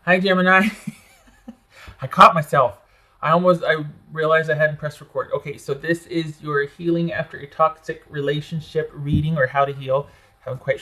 Hi, Gemini. I caught myself. I realized I hadn't pressed record. Okay, so this is your healing after a toxic relationship reading, or how to heal. Haven't quite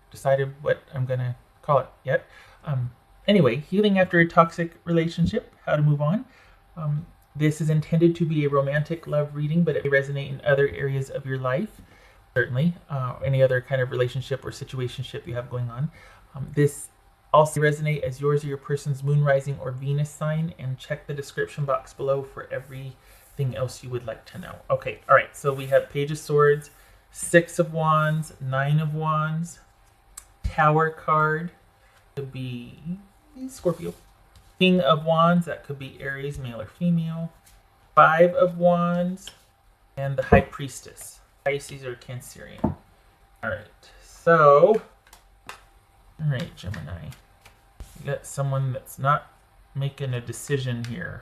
decided what I'm gonna call it yet. Anyway, healing after a toxic relationship, how to move on. This is intended to be a romantic love reading, but it may resonate in other areas of your life. Certainly, any other kind of relationship or situationship you have going on. This also resonate as yours or your person's moon, rising, or Venus sign, and check the description box below for everything else you would like to know. Okay, all right, so we have Page of Swords, Six of Wands, Nine of Wands, Tower card, could be Scorpio, King of Wands, that could be Aries, male or female, Five of Wands, and the High Priestess, Pisces or Cancerian. All right, so, all right, Gemini. You got someone that's not making a decision here,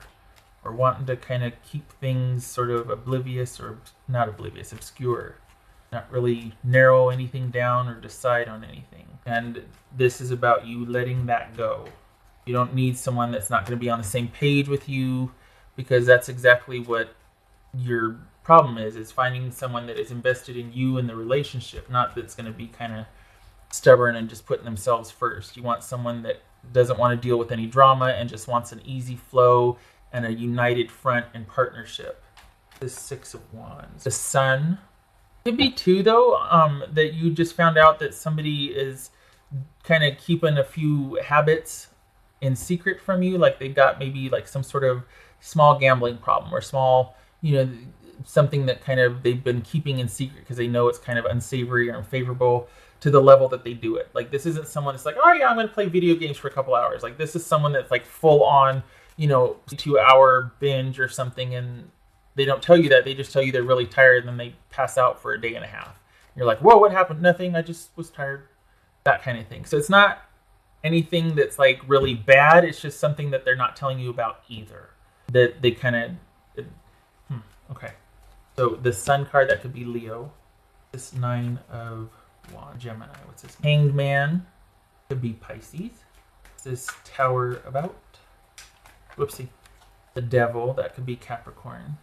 or wanting to kind of keep things sort of oblivious, or not oblivious, obscure. Not really narrow anything down or decide on anything. And this is about you letting that go. You don't need someone that's not going to be on the same page with you, because that's exactly what your problem is finding someone that is invested in you and the relationship, not that's going to be kind of stubborn and just putting themselves first. You want someone that doesn't want to deal with any drama and just wants an easy flow and a united front and partnership. The Six of Wands. The Sun. Could be too, though, that you just found out that somebody is kind of keeping a few habits in secret from you. Like they got maybe like some sort of small gambling problem, or small, something that kind of they've been keeping in secret because they know it's kind of unsavory or unfavorable to the level that they do it. Like this isn't someone that's like, oh yeah, I'm going to play video games for a couple hours. Like this is someone that's like full on, 2-hour binge or something, and they don't tell you that. They just tell you they're really tired, and then they pass out for a day and a half. You're like, whoa, what happened? Nothing. I just was tired. That kind of thing. So it's not anything that's like really bad. It's just something that they're not telling you about either. That they kind of, okay. So the Sun card, that could be Leo. This Nine of Wands, Gemini. What's this? Hanged Man, could be Pisces. What's this Tower about? Whoopsie. The Devil, that could be Capricorn.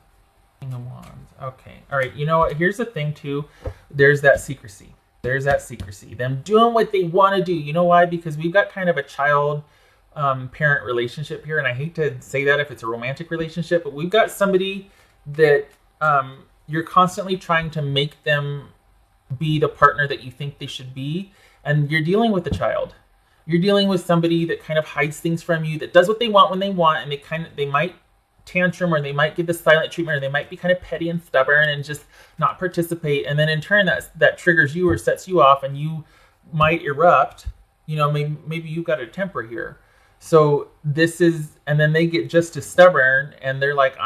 King of Wands. Okay. All right. You know what? Here's the thing too. There's that secrecy. Them doing what they want to do. You know why? Because we've got kind of a child parent relationship here, and I hate to say that if it's a romantic relationship, but we've got somebody that you're constantly trying to make them be the partner that you think they should be, and you're dealing with a child. You're dealing with somebody that kind of hides things from you, that does what they want when they want, and they might tantrum, or they might give the silent treatment, or they might be kind of petty and stubborn and just not participate, and then in turn that triggers you or sets you off, and you might erupt. Maybe you've got a temper here. So this is, and then they get just as stubborn, and they're like,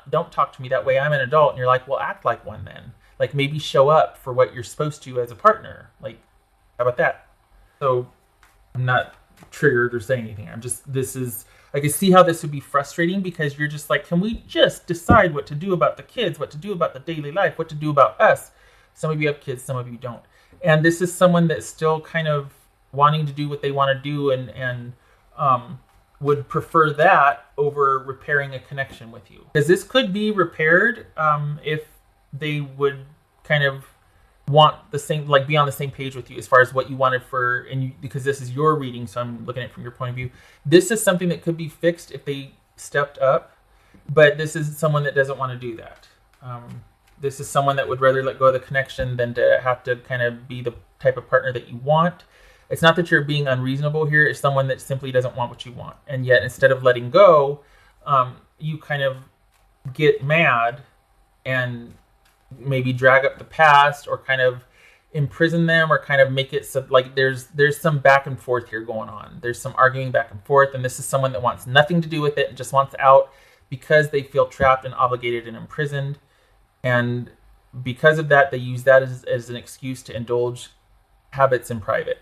don't talk to me that way, I'm an adult. And you're like, well, act like one then. Like maybe show up for what you're supposed to as a partner. Like, how about that? So I'm not triggered or saying anything. I can see how this would be frustrating, because you're just like, can we just decide what to do about the kids, what to do about the daily life, what to do about us? Some of you have kids, some of you don't. And this is someone that's still kind of wanting to do what they want to do, and would prefer that over repairing a connection with you. Because this could be repaired if they would kind of want the same, like be on the same page with you as far as what you wanted because this is your reading, so I'm looking at it from your point of view. This is something that could be fixed if they stepped up, but this is someone that doesn't want to do that. This is someone that would rather let go of the connection than to have to kind of be the type of partner that you want. It's not that you're being unreasonable here. It's someone that simply doesn't want what you want. And yet, instead of letting go, you kind of get mad and maybe drag up the past, or kind of imprison them, or kind of make it so like there's some back and forth here going on. There's some arguing back and forth, and this is someone that wants nothing to do with it and just wants out because they feel trapped and obligated and imprisoned. And because of that, they use that as an excuse to indulge habits in private.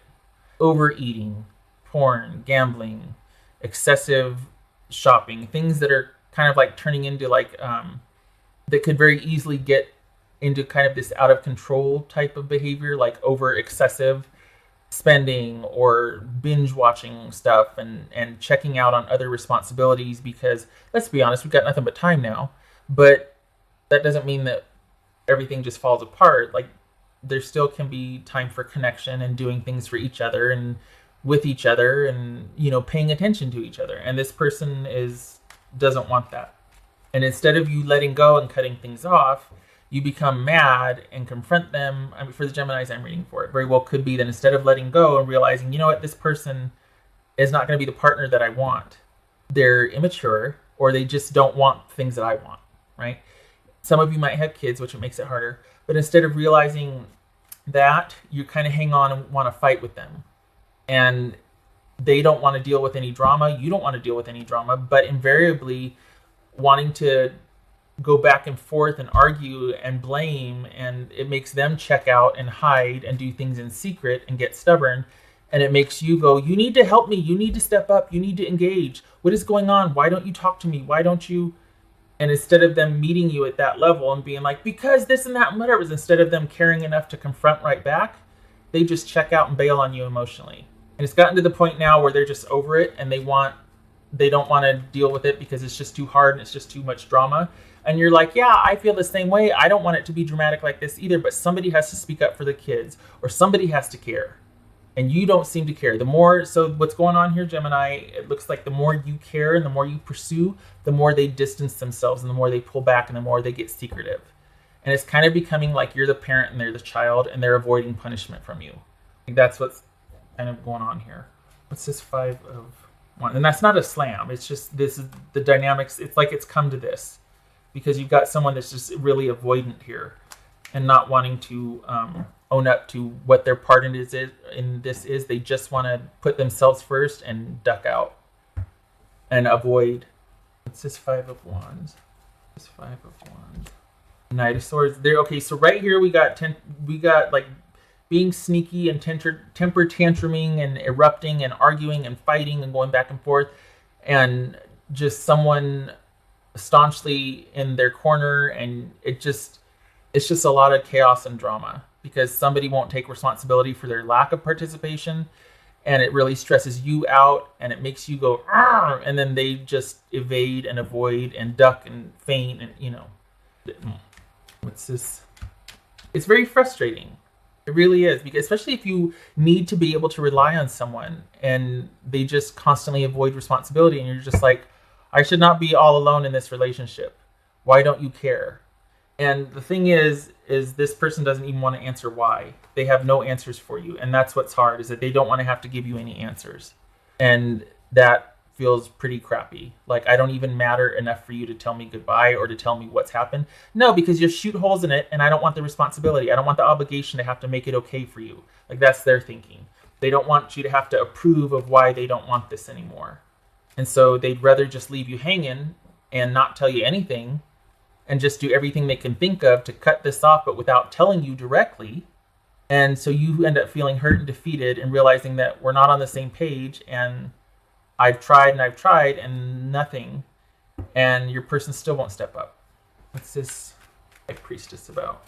Overeating, porn, gambling, excessive shopping, things that are kind of like turning into like that could very easily get into kind of this out of control type of behavior, like over excessive spending or binge watching stuff and checking out on other responsibilities because let's be honest, we've got nothing but time now. But that doesn't mean that everything just falls apart. Like there still can be time for connection and doing things for each other and with each other and paying attention to each other. And this person doesn't want that. And instead of you letting go and cutting things off, you become mad and confront them. I mean, for the Geminis I'm reading for, it very well could be that instead of letting go and realizing, you know what, this person is not going to be the partner that I want. They're immature or they just don't want things that I want, right? Some of you might have kids, which makes it harder. But instead of realizing that, you kind of hang on and want to fight with them. And they don't want to deal with any drama. You don't want to deal with any drama. But invariably wanting to go back and forth and argue and blame, and it makes them check out and hide and do things in secret and get stubborn. And it makes you go, you need to help me. You need to step up. You need to engage. What is going on? Why don't you talk to me? Why don't you? And instead of them meeting you at that level and being like, because this and that and whatever, instead of them caring enough to confront right back, they just check out and bail on you emotionally. And it's gotten to the point now where they're just over it and they don't want to deal with it because it's just too hard and it's just too much drama. And you're like, yeah, I feel the same way. I don't want it to be dramatic like this either, but somebody has to speak up for the kids or somebody has to care. And you don't seem to care. So what's going on here, Gemini, it looks like the more you care and the more you pursue, the more they distance themselves and the more they pull back and the more they get secretive. And it's kind of becoming like you're the parent and they're the child and they're avoiding punishment from you. Like that's what's kind of going on here. What's this 5 of 1? And that's not a slam. It's just, this is the dynamics. It's like it's come to this because you've got someone that's just really avoidant here and not wanting to own up to what their part in this is. They just want to put themselves first and duck out and avoid. It's this 5 of Wands. This 5 of Wands. Knight of Swords. There. Okay, so right here we got like being sneaky and temper tantruming and erupting and arguing and fighting and going back and forth, and just someone staunchly in their corner, and it's just a lot of chaos and drama because somebody won't take responsibility for their lack of participation, and it really stresses you out and it makes you go, "Arr!" And then they just evade and avoid and duck and feint and what's this? It's very frustrating. It really is, because especially if you need to be able to rely on someone and they just constantly avoid responsibility and you're just like, I should not be all alone in this relationship. Why don't you care? And the thing is this person doesn't even want to answer why. They have no answers for you. And that's what's hard, is that they don't want to have to give you any answers. And that feels pretty crappy. Like, I don't even matter enough for you to tell me goodbye or to tell me what's happened. No, because you shoot holes in it and I don't want the responsibility. I don't want the obligation to have to make it okay for you. Like, that's their thinking. They don't want you to have to approve of why they don't want this anymore. And so they'd rather just leave you hanging and not tell you anything and just do everything they can think of to cut this off, but without telling you directly. And so you end up feeling hurt and defeated and realizing that we're not on the same page, and I've tried and nothing, and your person still won't step up. What's this High Priestess about?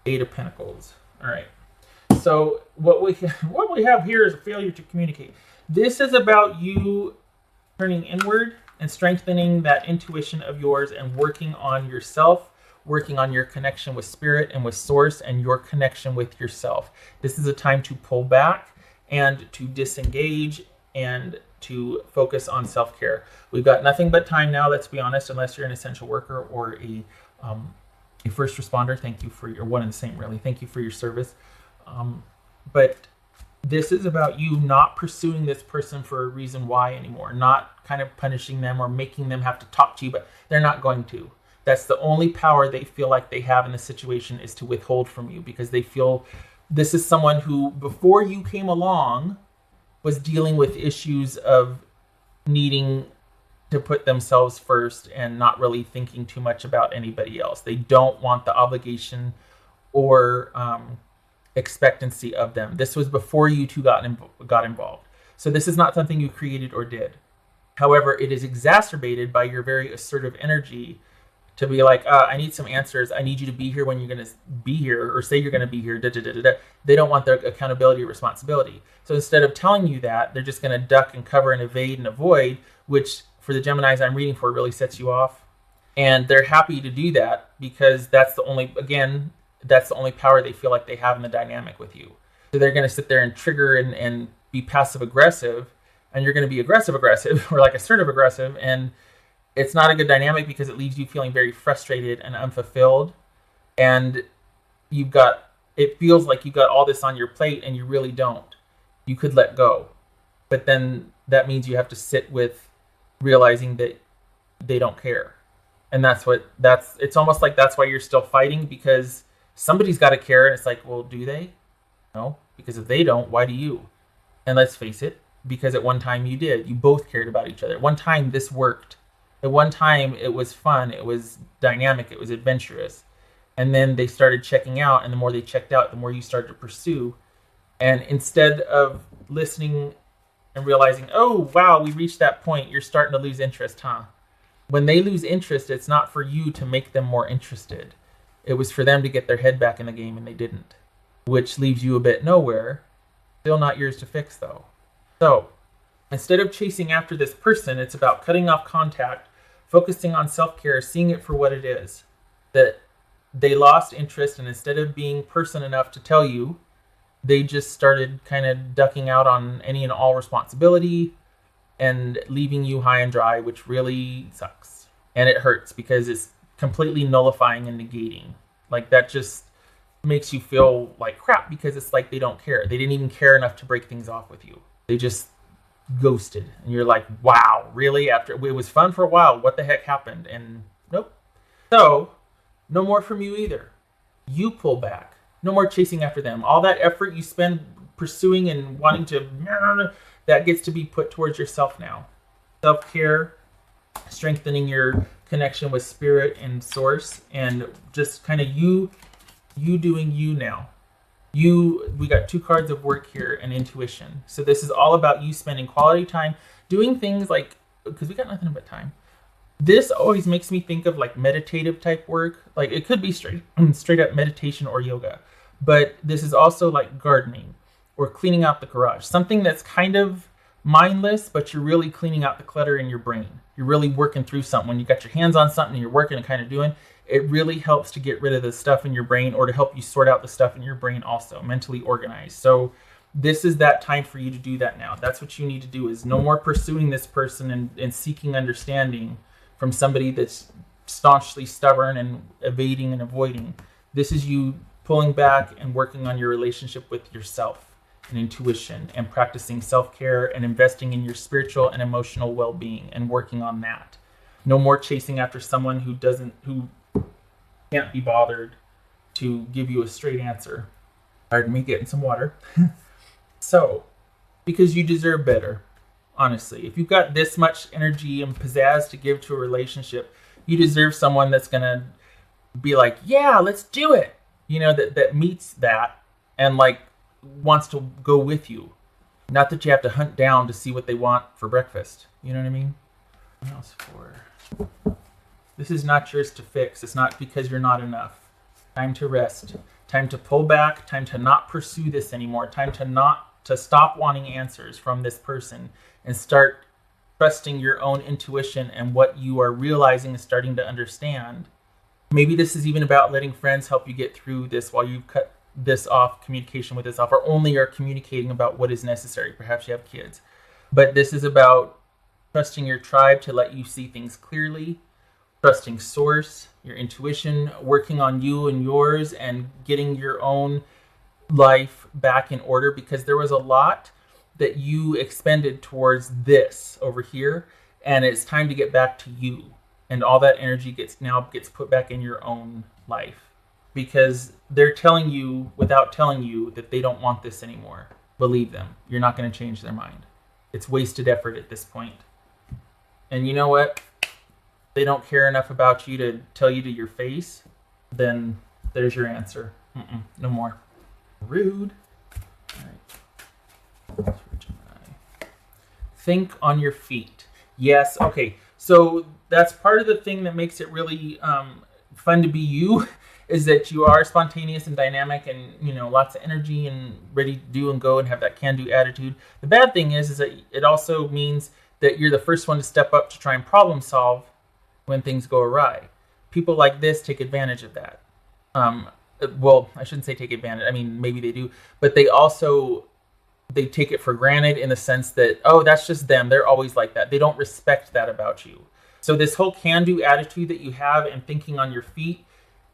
8 of Pentacles. All right. So what we have here is a failure to communicate. This is about you turning inward and strengthening that intuition of yours and working on yourself, working on your connection with spirit and with source and your connection with yourself. This is a time to pull back and to disengage and to focus on self-care. We've got nothing but time now, let's be honest, unless you're an essential worker or a first responder. Thank you for your one and the same, really. Thank you for your service. But this is about you not pursuing this person for a reason why anymore, not kind of punishing them or making them have to talk to you, but they're not going to. That's the only power they feel like they have in the situation, is to withhold from you, because they feel this is someone who, before you came along, was dealing with issues of needing to put themselves first and not really thinking too much about anybody else. They don't want the obligation or expectancy of them. This was before you two got involved. So this is not something you created or did. However, it is exacerbated by your very assertive energy to be like, I need some answers. I need you to be here when you're going to be here, or say you're going to be here. Da, da, da, da, da. They don't want their accountability or responsibility. So instead of telling you that, they're just going to duck and cover and evade and avoid, which for the Geminis I'm reading for really sets you off. And they're happy to do that because that's the only power they feel like they have in the dynamic with you. So they're going to sit there and trigger and be passive aggressive, and you're going to be aggressive or like assertive aggressive, and it's not a good dynamic because it leaves you feeling very frustrated and unfulfilled, and it feels like you've got all this on your plate and you really don't. You could let go, but then that means you have to sit with realizing that they don't care. And it's almost like that's why you're still fighting, because somebody's got to care. And it's like, well, do they? No, because if they don't, why do you? And let's face it, because at one time you did. You both cared about each other. At one time this worked. At one time it was fun. It was dynamic. It was adventurous. And then they started checking out. And the more they checked out, the more you started to pursue. And instead of listening and realizing, oh, wow, we reached that point, you're starting to lose interest, huh? When they lose interest, it's not for you to make them more interested. It was for them to get their head back in the game, and they didn't. Which leaves you a bit nowhere. Still not yours to fix, though. So, instead of chasing after this person, it's about cutting off contact, focusing on self-care, seeing it for what it is. That they lost interest, and instead of being person enough to tell you, they just started kind of ducking out on any and all responsibility and leaving you high and dry, which really sucks. And it hurts because it's completely nullifying and negating. Like, that just makes you feel like crap, because it's like they don't care. They didn't even care enough to break things off with you. They just ghosted. And you're like, wow, really? After it was fun for a while, what the heck happened? And nope. So, no more from you either. You pull back. No more chasing after them. All that effort you spend pursuing and wanting to, that gets to be put towards yourself now. Self-care, strengthening your connection with spirit and source, and just kind of you doing you now. We got 2 cards of work here, and intuition. So this is all about you spending quality time doing things like, because we got nothing but time. This always makes me think of like meditative type work. Like, it could be straight up meditation or yoga. But this is also like gardening or cleaning out the garage. Something that's kind of mindless, but you're really cleaning out the clutter in your brain. You're really working through something. When you got your hands on something and you're working and kind of doing, it really helps to get rid of the stuff in your brain, or to help you sort out the stuff in your brain also, mentally organized. So this is that time for you to do that now. That's what you need to do, is no more pursuing this person and seeking understanding from somebody that's staunchly stubborn and evading and avoiding. This is you pulling back and working on your relationship with yourself and intuition, and practicing self-care and investing in your spiritual and emotional well-being and working on that. No more chasing after someone who can't be bothered to give you a straight answer. Pardon me, getting some water. So, because you deserve better, honestly. If you've got this much energy and pizzazz to give to a relationship, you deserve someone that's going to be like, yeah, let's do it. You know, that meets that and like wants to go with you. Not that you have to hunt down to see what they want for breakfast. You know what I mean? What else for? This is not yours to fix. It's not because you're not enough. Time to rest. Time to pull back. Time to not pursue this anymore. Time to stop wanting answers from this person and start trusting your own intuition and what you are realizing and starting to understand. Maybe this is even about letting friends help you get through this while you cut this off, communication with this off, or only are communicating about what is necessary. Perhaps you have kids. But this is about trusting your tribe to let you see things clearly, trusting source, your intuition, working on you and yours, and getting your own life back in order, because there was a lot that you expended towards this over here, and it's time to get back to you. And all that energy gets put back in your own life, because they're telling you without telling you that they don't want this anymore. Believe them. You're not going to change their mind. It's wasted effort at this point. And you know what? They don't care enough about you to tell you to your face. Then there's your answer. No more. Rude. All right. That's for Gemini. Think on your feet. Yes. Okay. So that's part of the thing that makes it really fun to be you, is that you are spontaneous and dynamic, and lots of energy and ready to do and go and have that can-do attitude. The bad thing is that it also means that you're the first one to step up to try and problem solve when things go awry. People like this take advantage of that. Well, I shouldn't say take advantage. I mean, maybe they do, but they take it for granted in the sense that, oh, that's just them. They're always like that. They don't respect that about you. So this whole can-do attitude that you have and thinking on your feet,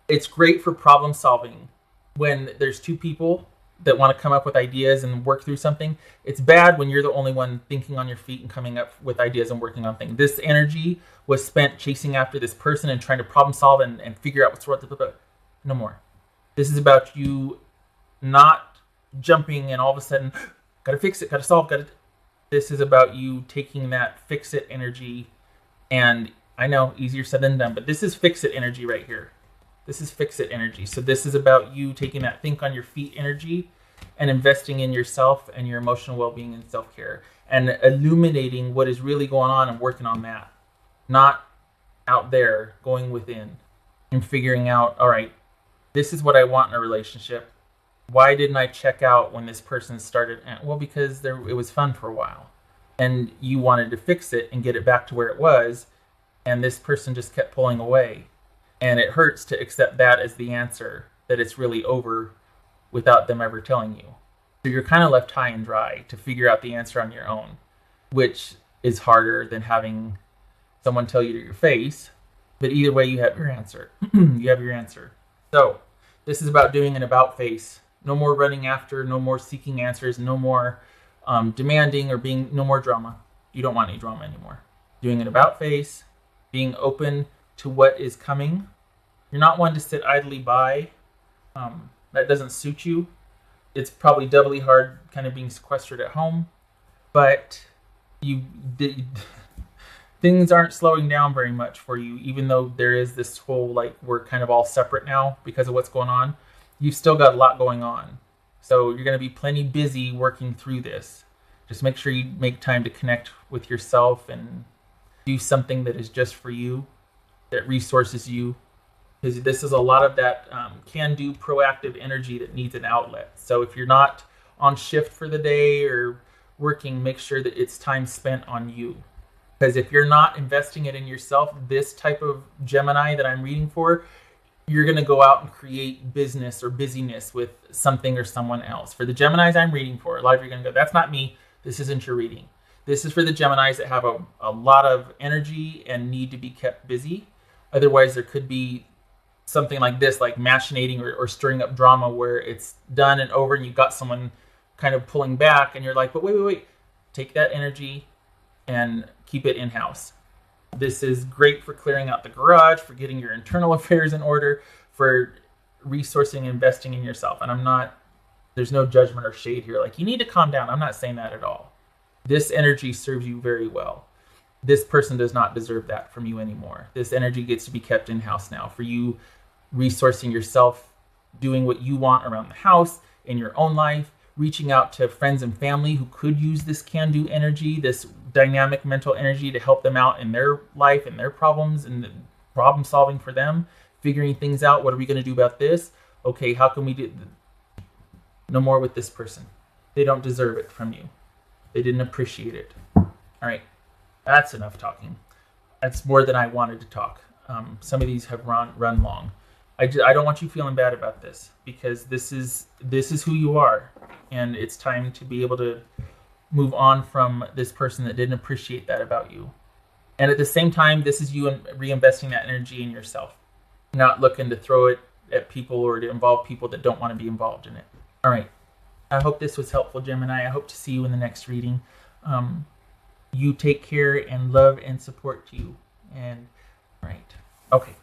it's great for problem solving when there's two people that want to come up with ideas and work through something. It's bad when you're the only one thinking on your feet and coming up with ideas and working on things. This energy was spent chasing after this person and trying to problem solve and figure out what's wrong. No more. This is about you not jumping and all of a sudden, gotta fix it, gotta solve, This is about you taking that fix it energy, and I know, easier said than done, but this is fix it energy right here. This is fix it energy. So this is about you taking that think on your feet energy and investing in yourself and your emotional well-being and self-care and illuminating what is really going on and working on that. Not out there, going within and figuring out, all right, this is what I want in a relationship. Why didn't I check out when this person started? Well, because it was fun for a while and you wanted to fix it and get it back to where it was. And this person just kept pulling away. And it hurts to accept that as the answer, that it's really over without them ever telling you. So you're kind of left high and dry to figure out the answer on your own, which is harder than having someone tell you to your face. But either way, you have your answer. You have your answer. So this is about doing an about face. No more running after, no more seeking answers, no more demanding or no more drama. You don't want any drama anymore. Doing an about face, being open to what is coming. You're not one to sit idly by. That doesn't suit you. It's probably doubly hard kind of being sequestered at home, but things aren't slowing down very much for you, even though there is this whole, we're kind of all separate now because of what's going on. You've still got a lot going on. So you're going to be plenty busy working through this. Just make sure you make time to connect with yourself and do something that is just for you, that resources you. Because this is a lot of that can-do proactive energy that needs an outlet. So if you're not on shift for the day or working, make sure that it's time spent on you. Because if you're not investing it in yourself, this type of Gemini that I'm reading for, you're going to go out and create business or busyness with something or someone else. For the Geminis I'm reading for, a lot of you are going to go, that's not me. This isn't your reading. This is for the Geminis that have a lot of energy and need to be kept busy. Otherwise, there could be something like this, like machinating or stirring up drama where it's done and over and you've got someone kind of pulling back and you're like, but wait. Take that energy and keep it in-house. This is great for clearing out the garage, for getting your internal affairs in order, for resourcing and investing in yourself. And there's no judgment or shade here. You need to calm down. I'm not saying that at all. This energy serves you very well. This person does not deserve that from you anymore. This energy gets to be kept in-house now for you, resourcing yourself, doing what you want around the house, in your own life, reaching out to friends and family who could use this can-do energy, this dynamic mental energy to help them out in their life and their problems and problem solving for them, figuring things out. What are we going to do about this? Okay, how can we do? No more with this person. They don't deserve it from you. They didn't appreciate it. All right, that's enough talking. That's more than I wanted to talk. Some of these have run long. I don't want you feeling bad about this, because this is who you are, and it's time to be able to move on from this person that didn't appreciate that about you. And at the same time, this is you reinvesting that energy in yourself, not looking to throw it at people or to involve people that don't want to be involved in it. All right. I hope this was helpful, Gemini. I hope to see you in the next reading. You take care, and love and support to you. And all right. Okay.